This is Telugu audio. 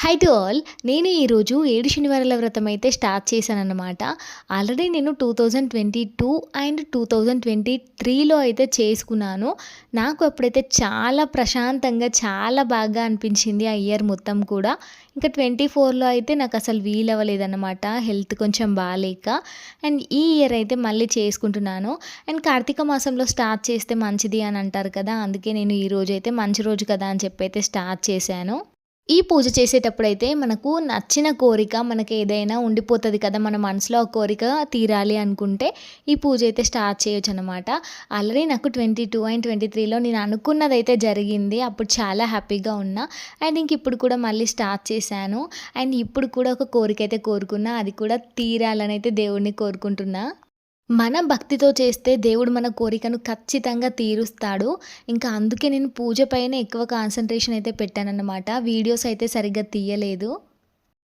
High to all. నేను ఈరోజు 7 శనివారాల వ్రతం అయితే స్టార్ట్ చేశానన్నమాట. ఆల్రెడీ నేను 2022 అండ్ 2023లో అయితే చేసుకున్నాను. నాకు అప్పుడైతే చాలా ప్రశాంతంగా, చాలా బాగా అనిపించింది ఆ ఇయర్ మొత్తం కూడా. ఇంకా 24లో అయితే నాకసలు వీలవ్వలేదన్నమాట. హెల్త్ కొంచెం బాలేక. అండ్ ఈ ఇయర్ అయితే మళ్ళీ చేసుకుంటున్నాను. అండ్ కార్తీక మాసంలో స్టార్ట్ చేస్తే మంచిది అని అంటారు కదా! అందుకే నేను ఈరోజైతే మంచి రోజు కదా అని చెప్పైతే స్టార్ట్ చేశాను. ఈ పూజ చేసేటప్పుడైతే మనకు నచ్చిన కోరిక మనకేదైనా ఉండిపోతది కదా! మన మనసులో ఆ కోరిక తీరాలి అనుకుంటే ఈ పూజ అయితే స్టార్ట్ చేయొచ్చనమాట. ఆల్రెడీ నాకు 22 అండ్ 23లో నేను అనుకున్నదైతే జరిగింది. అప్పుడు చాలా హ్యాపీగా ఉన్నా. అండ్ ఇంకిప్పుడు కూడా మళ్ళీ స్టార్ట్ చేశాను. అండ్ ఇప్పుడు కూడా ఒక కోరికైతే కోరుకున్నా. అది కూడా తీరాలనైతే దేవుడిని కోరుకుంటున్నా. మన భక్తితో చేస్తే దేవుడు మన కోరికను ఖచ్చితంగా తీరుస్తాడు. ఇంకా అందుకే నేను పూజ పైనే ఎక్కువ కాన్సంట్రేషన్ అయితే పెట్టానన్నమాట. వీడియోస్ అయితే సరిగ్గా తీయలేదు.